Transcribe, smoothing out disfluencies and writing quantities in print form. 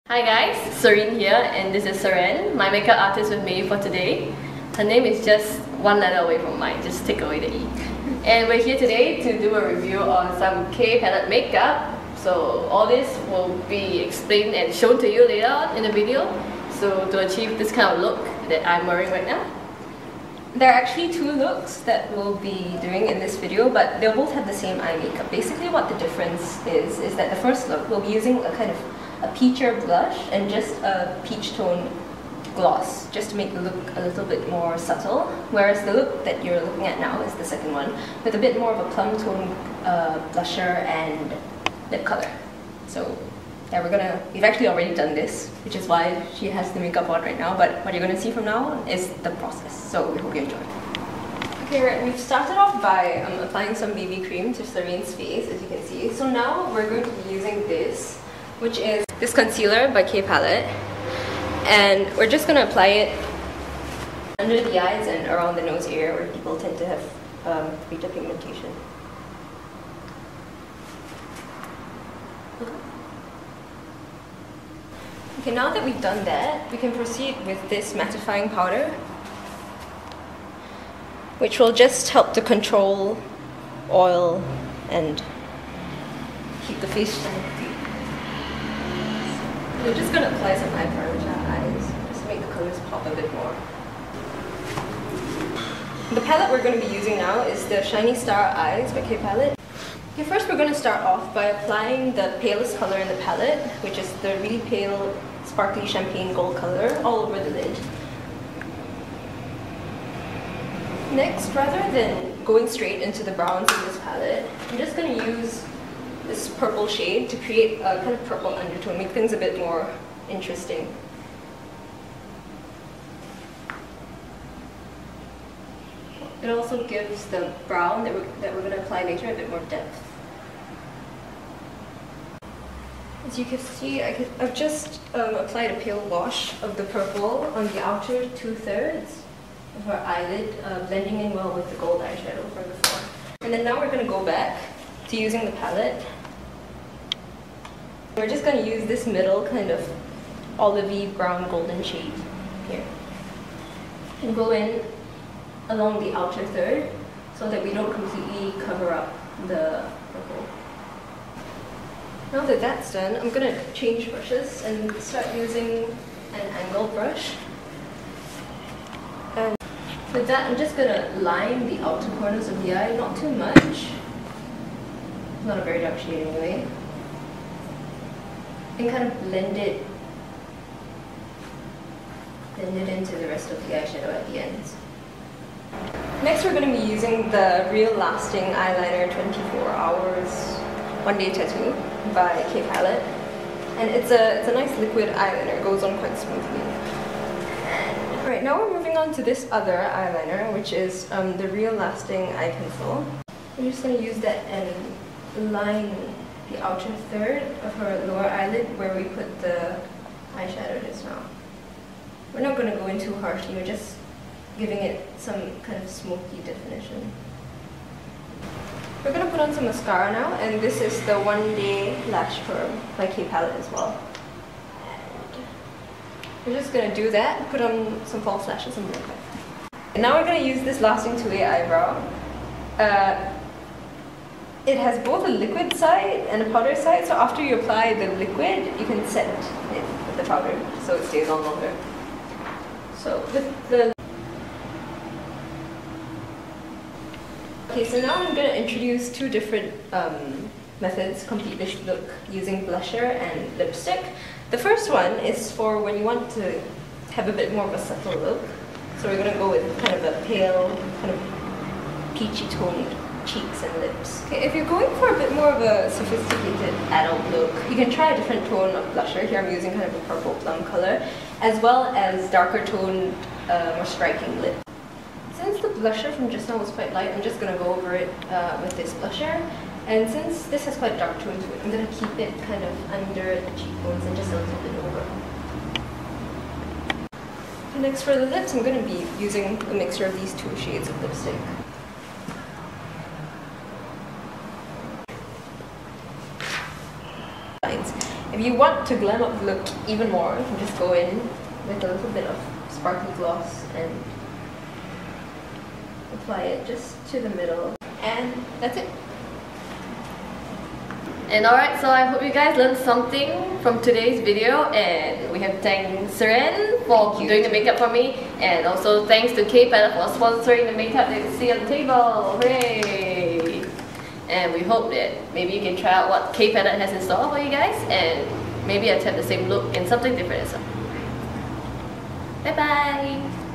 Hi guys, Serene here, and this is Serene, my makeup artist with me for today. Her name is just one letter away from mine, just take away the E. And we're here today to do a review on some K palette makeup. So all this will be explained and shown to you later on in the video. So to achieve this kind of look that I'm wearing right now. There are actually two looks that we'll be doing in this video, but they'll both have the same eye makeup. Basically what the difference is that the first look, we'll be using a kind of a peacher blush and just a peach tone gloss, just to make the look a little bit more subtle, whereas the look that you're looking at now is the second one, with a bit more of a plum tone blusher and lip color. So yeah, we've actually already done this, which is why she has the makeup on right now, but what you're gonna see from now on is the process, so we hope you enjoy. Okay, right, we've started off by applying some BB cream to Serene's face, as you can see. So now we're going to be using this, which is this concealer by K Palette, and we're just going to apply it under the eyes and around the nose area where people tend to have greater pigmentation. Okay, now that we've done that, we can proceed with this mattifying powder, which will just help to control oil and keep the face shiny. We're just going to apply some eye primer to our eyes, just to make the colors pop a bit more. The palette we're going to be using now is the Shiny Star Eyes by K Palette. Okay, first we're going to start off by applying the palest color in the palette, which is the really pale, sparkly champagne gold color, all over the lid. Next, rather than going straight into the browns in this palette, I'm just going to use this purple shade to create a kind of purple undertone, make things a bit more interesting. It also gives the brown that we're going to apply later a bit more depth. As you can see, I've just applied a pale wash of the purple on the outer 2/3 of her eyelid, blending in well with the gold eyeshadow from before. And then now we're going to go back to using the palette. We're just going to use this middle kind of olivey brown golden shade here and go in along the outer third so that we don't completely cover up the purple. Now that that's done, I'm going to change brushes and start using an angled brush. And with that, I'm just going to line the outer corners of the eye, not too much. Not a very dark shade anyway. And kind of blend it into the rest of the eyeshadow at the ends. Next we're going to be using the Real Lasting Eyeliner 24 Hours One Day Tattoo by K Palette. And it's a nice liquid eyeliner, it goes on quite smoothly. And right now we're moving on to this other eyeliner, which is the Real Lasting Eye Pencil. I'm just going to use that and line the outer third of her lower eyelid where we put the eyeshadow just now. We're not going to go in too harshly, we're just giving it some kind of smoky definition. We're going to put on some mascara now, and this is the One Day Lash Perm by K Palette as well. And we're just going to do that, put on some false lashes and makeup. And now we're going to use this Lasting 2-Way eyebrow. It has both a liquid side and a powder side, so after you apply the liquid, you can set it with the powder so it stays on longer. So with the... Okay, so now I'm going to introduce two different methods to complete this look using blusher and lipstick. The first one is for when you want to have a bit more of a subtle look. So we're going to go with kind of a pale, kind of peachy toned cheeks and lips. Okay, if you're going for a bit more of a sophisticated adult look, you can try a different tone of blusher. Here I'm using kind of a purple plum color, as well as darker toned, more striking lip. Since the blusher from just now was quite light, I'm just going to go over it with this blusher. And since this has quite dark tone to it, I'm going to keep it kind of under the cheekbones and just a little bit over. Next for the lips, I'm going to be using a mixture of these two shades of lipstick. If you want to glam up the look even more, you can just go in with a little bit of sparkly gloss and apply it just to the middle, and that's it. And alright, so I hope you guys learned something from today's video, and we have thanked Serene for doing the makeup for me, and also thanks to K-Palette for sponsoring the makeup that you see on the table. Hooray! And we hope that maybe you can try out what K-Palette has in store for you guys, and maybe attempt the same look in something different as well. Bye bye!